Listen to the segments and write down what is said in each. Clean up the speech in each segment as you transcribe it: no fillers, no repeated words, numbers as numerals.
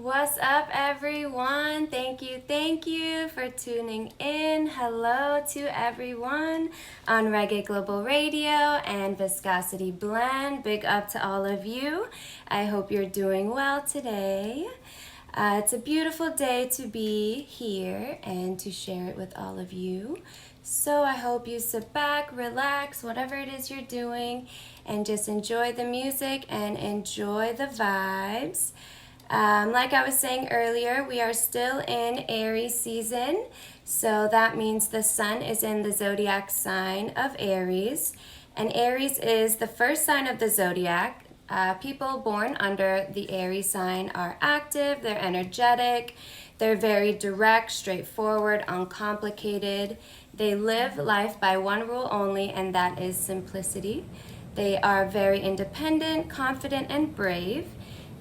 What's up, everyone? Thank you for tuning in. Hello to everyone on Reggae Global Radio and Viscosity Blend. Big up to all of you. I hope you're doing well today. It's a beautiful day to be here and to share it with all of you. So I hope you sit back, relax, whatever it is you're doing, and just enjoy the music and enjoy the vibes. Like I was saying earlier, we are still in Aries season. So that means the sun is in the zodiac sign of Aries. And Aries is the first sign of the zodiac. People born under the Aries sign are active, they're energetic, they're very direct, straightforward, uncomplicated. They live life by one rule only, and that is simplicity. They are very independent, confident, and brave.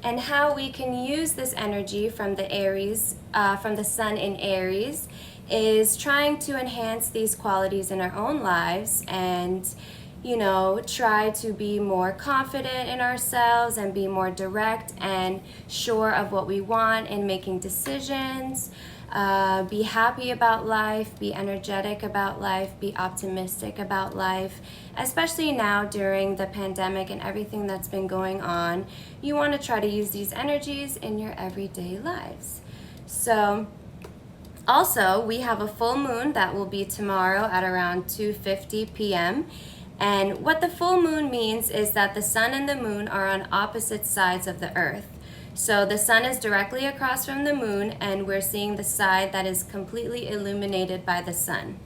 And how we can use this energy from the Aries, from the sun in Aries, is trying to enhance these qualities in our own lives and, try to be more confident in ourselves and be more direct and sure of what we want in making decisions. Be happy about life, be energetic about life, be optimistic about life, especially now during the pandemic and everything that's been going on. You want to try to use these energies in your everyday lives. So, also, we have a full moon that will be tomorrow at around 2:50 p.m. And what the full moon means is that the sun and the moon are on opposite sides of the earth. So the sun is directly across from the moon, and we're seeing the side that is completely illuminated by the sun.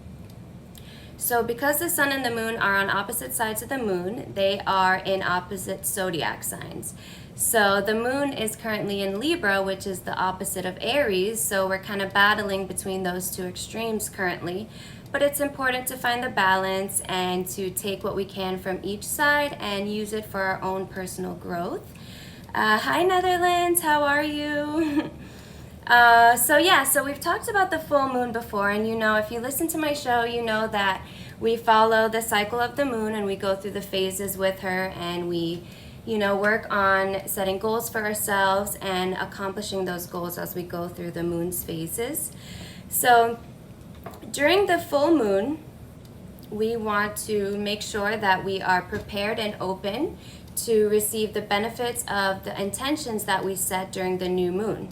So because the sun and the moon are on opposite sides of the moon, they are in opposite zodiac signs. So the moon is currently in Libra, which is the opposite of Aries, so we're kind of battling between those two extremes currently. But it's important to find the balance and to take what we can from each side and use it for our own personal growth. Hi Netherlands, how are you? So we've talked about the full moon before, and if you listen to my show, you know that we follow the cycle of the moon and we go through the phases with her, and we, work on setting goals for ourselves and accomplishing those goals as we go through the moon's phases. So during the full moon, we want to make sure that we are prepared and open to receive the benefits of the intentions that we set during the new moon.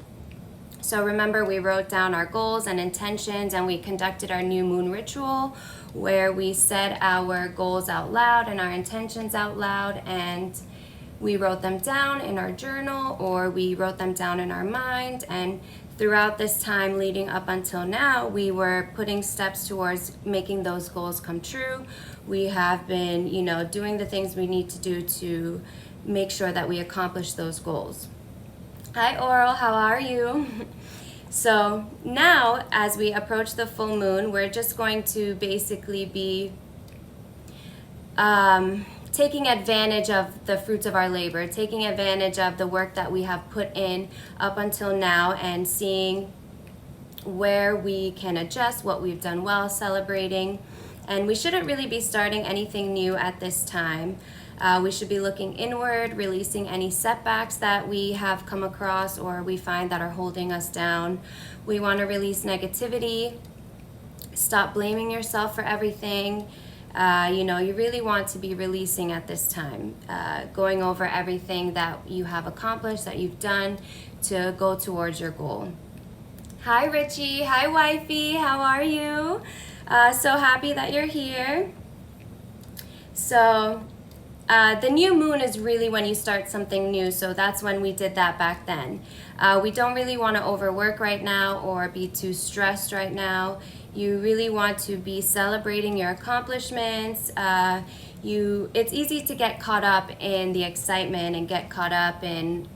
So remember, we wrote down our goals and intentions, and we conducted our new moon ritual where we said our goals out loud and our intentions out loud, and we wrote them down in our journal or we wrote them down in our mind. And throughout this time leading up until now, we were putting steps towards making those goals come true. We have been, doing the things we need to do to make sure that we accomplish those goals. Hi, Oral, how are you? So now, as we approach the full moon, we're just going to basically be taking advantage of the fruits of our labor, taking advantage of the work that we have put in up until now, and seeing where we can adjust, what we've done well, celebrating. And we shouldn't really be starting anything new at this time. We should be looking inward, releasing any setbacks that we have come across or we find that are holding us down. We want to release negativity, stop blaming yourself for everything. You really want to be releasing at this time, going over everything that you have accomplished, that you've done to go towards your goal. Hi, Richie. Hi, wifey. How are you? So happy that you're here. So the new moon is really when you start something new, so that's when we did that back then. We don't really want to overwork right now or be too stressed right now. You really want to be celebrating your accomplishments. It's easy to get caught up in the excitement and get caught up in,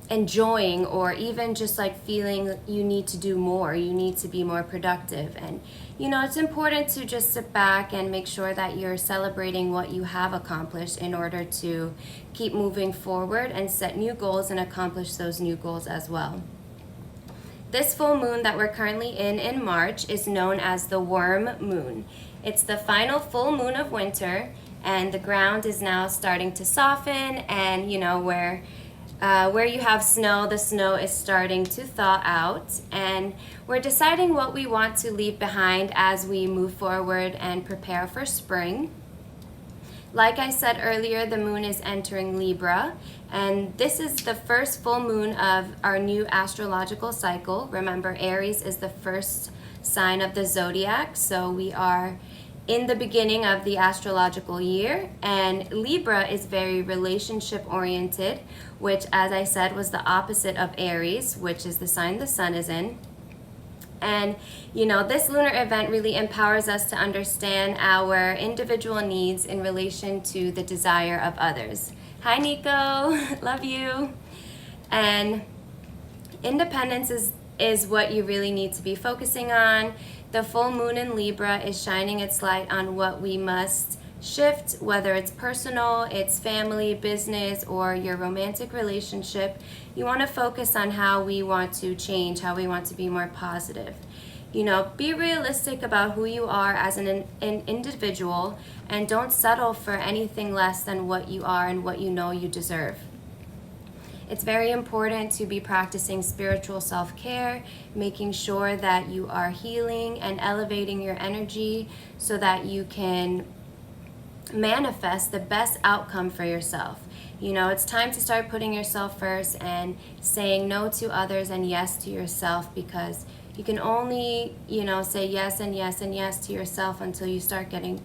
enjoying, or even just like feeling you need to do more, you need to be more productive. And it's important to just sit back and make sure that you're celebrating what you have accomplished in order to keep moving forward and set new goals and accomplish those new goals as well. This full moon that we're currently in March is known as the worm moon. It's the final full moon of winter, and the ground is now starting to soften, and we're Where you have snow, the snow is starting to thaw out, and we're deciding what we want to leave behind as we move forward and prepare for spring. Like I said earlier, the moon is entering Libra, and this is the first full moon of our new astrological cycle. Remember, Aries is the first sign of the zodiac, so we are in the beginning of the astrological year, and Libra is very relationship oriented, which, as I said, was the opposite of Aries, which is the sign the sun is in. And this lunar event really empowers us to understand our individual needs in relation to the desire of others. Hi Nico, love you. And independence is what you really need to be focusing on. The full moon in Libra is shining its light on what we must shift, whether it's personal, it's family, business, or your romantic relationship. You want to focus on how we want to change, how we want to be more positive. Be realistic about who you are as an individual, and don't settle for anything less than what you are and what you know you deserve. It's very important to be practicing spiritual self-care, making sure that you are healing and elevating your energy so that you can manifest the best outcome for yourself. It's time to start putting yourself first and saying no to others and yes to yourself, because you can only, say yes and yes and yes to yourself until you start getting,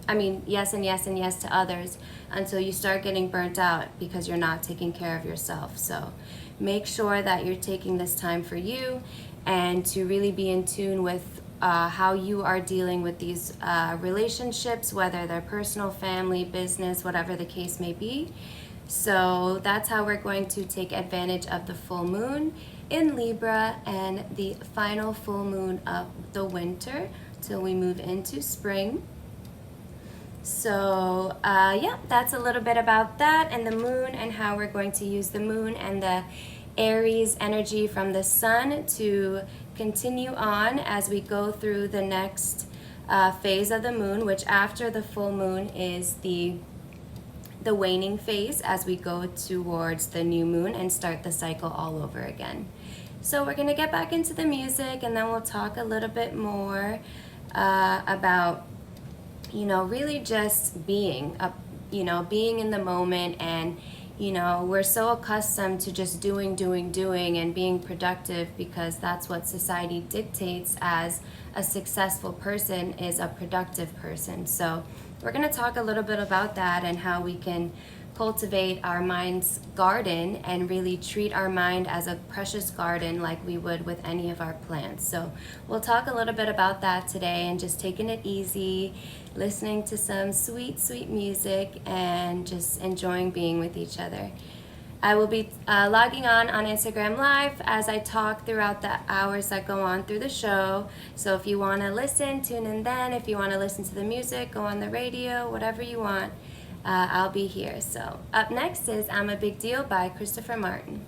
yes and yes and yes to others until you start getting burnt out because you're not taking care of yourself. So make sure that you're taking this time for you and to really be in tune with how you are dealing with these relationships, whether they're personal, family, business, whatever the case may be. So that's how we're going to take advantage of the full moon in Libra and the final full moon of the winter till we move into spring. So that's a little bit about that and the moon, and how we're going to use the moon and the Aries energy from the sun to continue on as we go through the next phase of the moon, which after the full moon is the waning phase as we go towards the new moon and start the cycle all over again. So we're going to get back into the music, and then we'll talk a little bit more about really just being in the moment. And we're so accustomed to just doing and being productive because that's what society dictates as a successful person is a productive person. So we're going to talk a little bit about that and how we can cultivate our mind's garden and really treat our mind as a precious garden like we would with any of our plants. So we'll talk a little bit about that today, and just taking it easy, listening to some sweet, sweet music, and just enjoying being with each other. I will be logging on Instagram Live as I talk throughout the hours that go on through the show. So if you want to listen, tune in then. If you want to listen to the music, go on the radio, whatever you want, I'll be here. So up next is I'm a Big Deal by Christopher Martin.